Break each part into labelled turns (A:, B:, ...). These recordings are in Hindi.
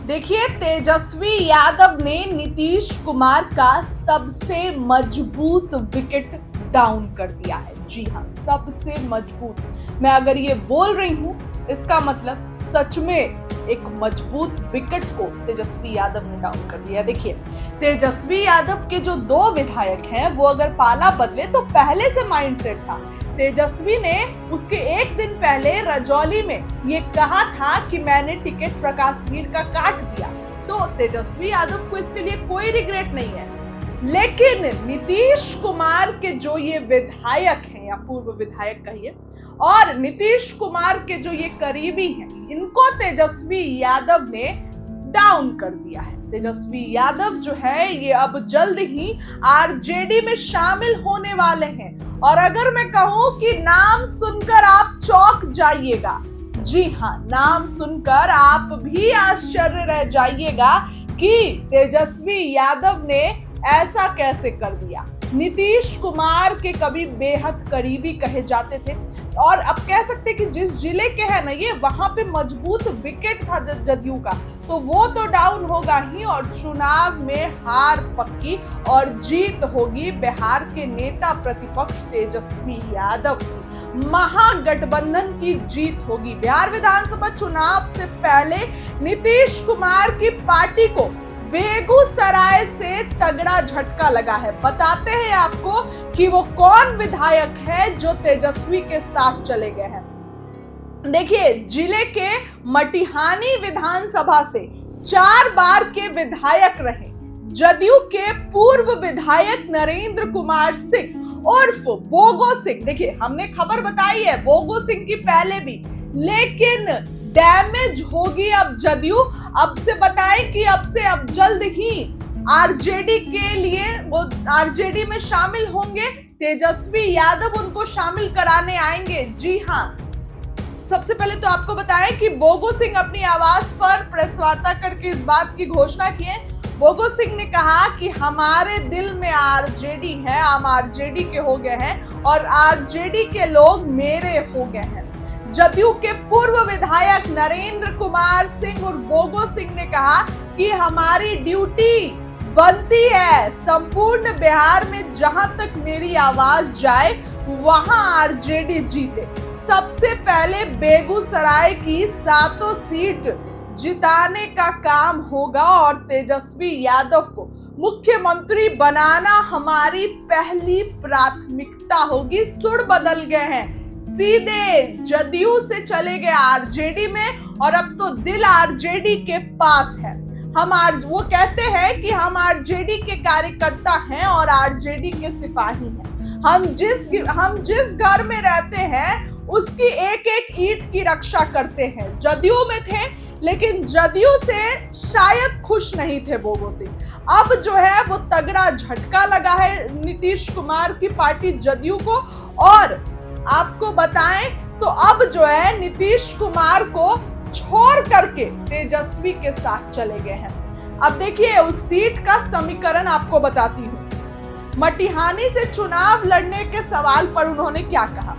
A: देखिए, तेजस्वी यादव ने नीतीश कुमार का सबसे मजबूत विकेट डाउन कर दिया है। जी हाँ, सबसे मजबूत। मैं अगर ये बोल रही हूं, इसका मतलब सच में एक मजबूत विकेट को तेजस्वी यादव ने डाउन कर दिया। देखिए, तेजस्वी यादव के जो 2 विधायक हैं, वो अगर पाला बदले तो पहले से माइंडसेट था। तेजस्वी ने उसके एक दिन पहले रजौली में ये कहा था कि मैंने टिकट प्रकाश वीर का काट दिया, तो तेजस्वी यादव को इसके लिए कोई रिग्रेट नहीं है। लेकिन नीतीश कुमार के जो ये विधायक हैं, या पूर्व विधायक कहिए, और नीतीश कुमार के जो ये करीबी हैं, इनको तेजस्वी यादव ने डाउन कर दिया है। तेजस्वी यादव जो है ये अब जल्द ही आरजेडी में शामिल होने वाले हैं। और अगर मैं कहूं कि नाम सुनकर आप चौंक जाइएगा, जी हाँ, नाम सुनकर आप भी आश्चर्य रह जाइएगा कि तेजस्वी यादव ने ऐसा कैसे कर दिया। नीतीश कुमार के कभी बेहद करीबी कहे जाते थे, और अब कह सकते कि जिस जिले के हैं ना ये, वहां पे मजबूत विकेट था जदयू का, तो वो तो डाउन होगा ही, और चुनाव में हार पक्की और जीत होगी बिहार के नेता प्रतिपक्ष तेजस्वी यादव की। महागठबंधन की जीत होगी। बिहार विधानसभा चुनाव से पहले नीतीश कुमार की पार्टी को बेगूसराय से तगड़ा झटका लगा है। बताते हैं आपको कि वो कौन विधायक है जो तेजस्वी के साथ चले गए हैं। देखिए, जिले के मटिहानी विधानसभा से 4 बार के विधायक रहे जदयू के पूर्व विधायक नरेंद्र कुमार सिंह उर्फ बोगो सिंह। देखिए, हमने खबर बताई है बोगो सिंह की पहले भी, लेकिन डैमेज होगी अब जदयू। अब से बताएं कि अब जल्द ही आरजेडी के लिए वो आरजेडी में शामिल होंगे। तेजस्वी यादव उनको शामिल कराने आएंगे। जी हाँ, सबसे पहले तो आपको बताएं कि बोगो सिंह अपनी आवाज पर प्रेस वार्ता करके इस बात की घोषणा किए। बोगो सिंह ने कहा कि हमारे दिल में आरजेडी है, हम आरजेडी के हो गए हैं और आरजेडी के लोग मेरे हो गए हैं। जदयू के पूर्व विधायक नरेंद्र कुमार सिंह और बोगो सिंह ने कहा कि हमारी ड्यूटी बनती है संपूर्ण बिहार में जहां तक मेरी आवाज जाए वहां आरजेडी जीते। सबसे पहले बेगूसराय की 7 सीट जिताने का काम होगा और तेजस्वी यादव को मुख्यमंत्री बनाना हमारी पहली प्राथमिकता होगी। सुर बदल गए हैं, सीधे जदयू से चले गए आरजेडी में, और अब तो दिल आरजेडी के पास है। वो कहते हैं कि हम आरजेडी के कार्यकर्ता हैं और आरजेडी के सिपाही हैं। हम जिस घर में रहते हैं उसकी एक एक ईंट की रक्षा करते हैं। जदयू में थे, लेकिन जदयू से शायद खुश नहीं थे बोगो सिंह। अब जो है वो तगड़ा झटका लगा है नीतीश कुमार की पार्टी जदयू को, और आपको बताएं तो अब जो है नीतीश कुमार को छोड़ करके तेजस्वी के साथ चले गए हैं। अब देखिए, उस सीट का समीकरण आपको बताती हूं। मटिहानी से चुनाव लड़ने के सवाल पर उन्होंने क्या कहा।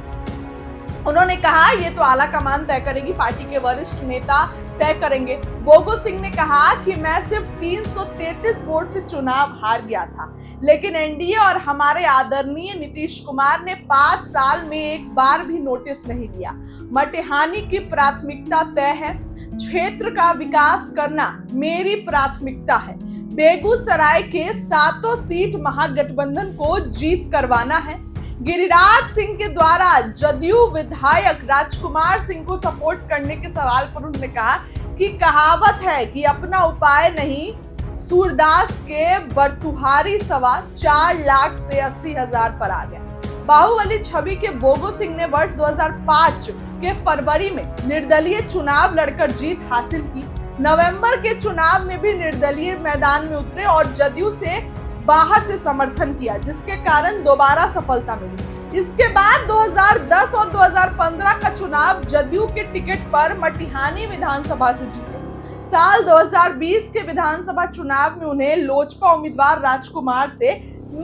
A: उन्होंने कहा ये तो आला कमान तय करेगी, पार्टी के वरिष्ठ नेता तय करेंगे। बोगो सिंह ने कहा कि मैं सिर्फ 333 वोट से चुनाव हार गया था, लेकिन एनडीए और हमारे आदरणीय नीतीश कुमार ने 5 साल में एक बार भी नोटिस नहीं दिया। मटिहानी की प्राथमिकता तय है, क्षेत्र का विकास करना मेरी प्राथमिकता है। बेगूसराय के 7 सीट महागठबंधन को जीत करवाना है। गिरिराज सिंह के द्वारा जदयू विधायक राजकुमार सिंह को सपोर्ट करने के सवाल पर उन्होंने कहा कि कहावत है कि अपना उपाय नहीं, सूरदास के बरतुहारी सवा 4 लाख से 80,000 पर आ गया। बाहुबली छवि के बोगो सिंह ने वर्ष 2005 के फरवरी में निर्दलीय चुनाव लड़कर जीत हासिल की। नवंबर के चुनाव में भी निर्दलीय मैदान में उतरे और जदयू से बाहर से समर्थन किया, जिसके कारण दोबारा सफलता मिली। इसके बाद 2010 और 2015 का चुनाव जदयू के टिकट पर मटिहानी विधानसभा से जीते। साल 2020 के विधानसभा चुनाव में उन्हें लोजपा उम्मीदवार राजकुमार से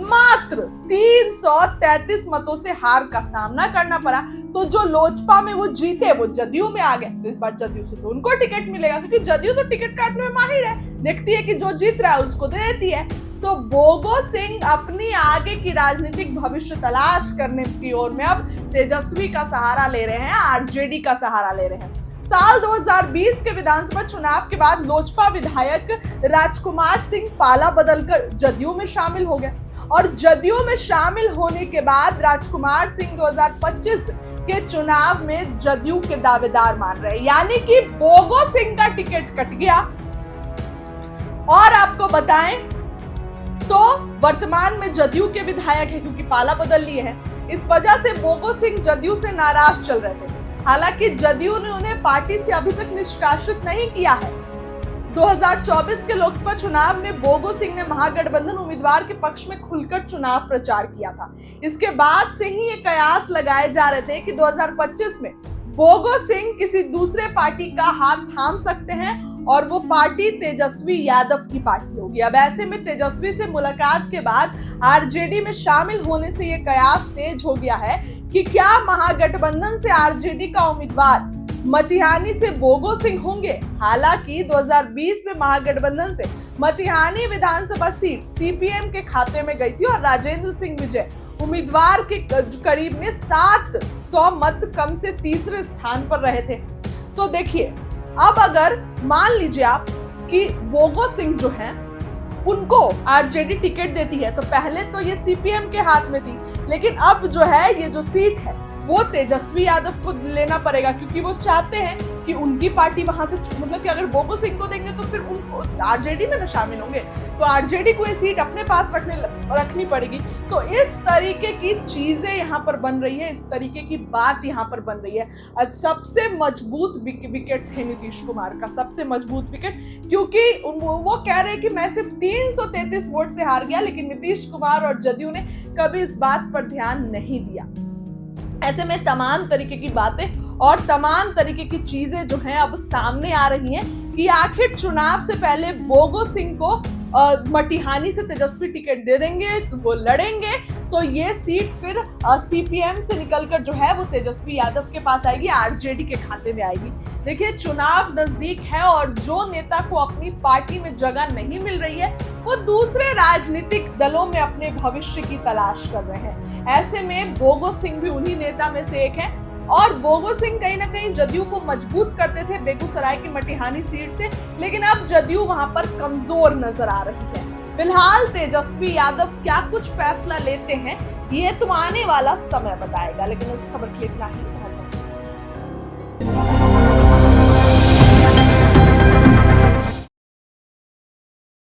A: मात्र 333 मतों से हार का सामना करना पड़ा। तो जो लोजपा में वो जीते वो जदयू में आ गए, तो इस बार जदयू से तो उनको टिकट मिलेगा, क्योंकि जदयू तो टिकट काटने में माहिर है, देखती है कि जो जीत रहा है उसको दे देती है। तो बोगो सिंह अपनी आगे की राजनीतिक भविष्य तलाश करने की ओर में अब तेजस्वी का सहारा ले रहे हैं, आरजेडी का सहारा ले रहे हैं। साल 2020 के विधानसभा चुनाव के बाद लोजपा विधायक राजकुमार सिंह पाला बदलकर जदयू में शामिल हो गए, और जदयू में शामिल होने के बाद राजकुमार सिंह 2025 के चुनाव में जदयू के दावेदार मान रहे, यानी कि बोगो सिंह का टिकट कट गया। और आपको बताएं तो वर्तमान में जदयू के विधायक है, क्योंकि पाला बदल लिए हैं, इस वजह से बोगो सिंह जदयू से नाराज चल रहे थे। हालांकि जदयू ने उन्हें पार्टी से अभी तक निष्कासित नहीं किया है। 2024 के लोकसभा चुनाव में बोगो सिंह ने महागठबंधन उम्मीदवार के पक्ष में खुलकर चुनाव प्रचार किया था। इसके बाद से ही ये कयास लगाए जा रहे थे कि 2025 में बोगो सिंह किसी दूसरे पार्टी का हाथ थाम सकते हैं और वो पार्टी तेजस्वी यादव की पार्टी होगी। अब ऐसे में तेजस्वी से मुलाकात के बाद आरजेडी में शामिल होने से ये कयास तेज हो गया है कि क्या महागठबंधन से आरजेडी का उम्मीदवार मटिहानी से बोगो सिंह होंगे। हालांकि 2020 में महागठबंधन से मटिहानी विधानसभा सीट सीपीएम के खाते में गई थी और राजेंद्र सिंह विजय उम्मीदवार के करीब में 700 मत कम से तीसरे स्थान पर रहे थे। तो देखिए, अब अगर मान लीजिए आप कि बोगो सिंह जो हैं उनको आरजेडी टिकट देती है, तो पहले तो ये सीपीएम के हाथ में थी, लेकिन अब जो है ये जो सीट है वो तेजस्वी यादव को लेना पड़ेगा, क्योंकि वो चाहते हैं कि उनकी पार्टी वहां से, मतलब कि अगर बोगो सिंह को देंगे तो फिर उनको आरजेडी में ना शामिल होंगे, तो आरजेडी को ये सीट अपने पास रखनी पड़ेगी। तो इस तरीके की चीजें यहाँ पर बन रही है, इस तरीके की बात यहाँ पर बन रही है। सबसे मजबूत विकेट थे नीतीश कुमार का, सबसे मजबूत विकेट, क्योंकि वो कह रहे हैं कि मैं सिर्फ 333 वोट से हार गया, लेकिन नीतीश कुमार और जदयू ने कभी इस बात पर ध्यान नहीं दिया। ऐसे में तमाम तरीके की बातें और तमाम तरीके की चीजें जो हैं अब सामने आ रही हैं कि आखिर चुनाव से पहले बोगो सिंह को मटिहानी से तेजस्वी टिकट दे देंगे, वो लड़ेंगे, तो ये सीट फिर सीपीएम से निकलकर जो है वो तेजस्वी यादव के पास आएगी, आरजेडी के खाते में आएगी। देखिए, चुनाव नजदीक है और जो नेता को अपनी पार्टी में जगह नहीं मिल रही है वो दूसरे राजनीतिक दलों में अपने भविष्य की तलाश कर रहे हैं। ऐसे में बोगो सिंह भी उन्हीं नेता में से एक है, और बोगो सिंह कहीं ना कहीं जदयू को मजबूत करते थे बेगूसराय की मटिहानी सीट से, लेकिन अब जदयू वहां पर कमजोर नजर आ रही है। फिलहाल तेजस्वी यादव क्या कुछ फैसला लेते हैं ये तो आने वाला समय बताएगा, लेकिन इस खबर के लिए इतना ही।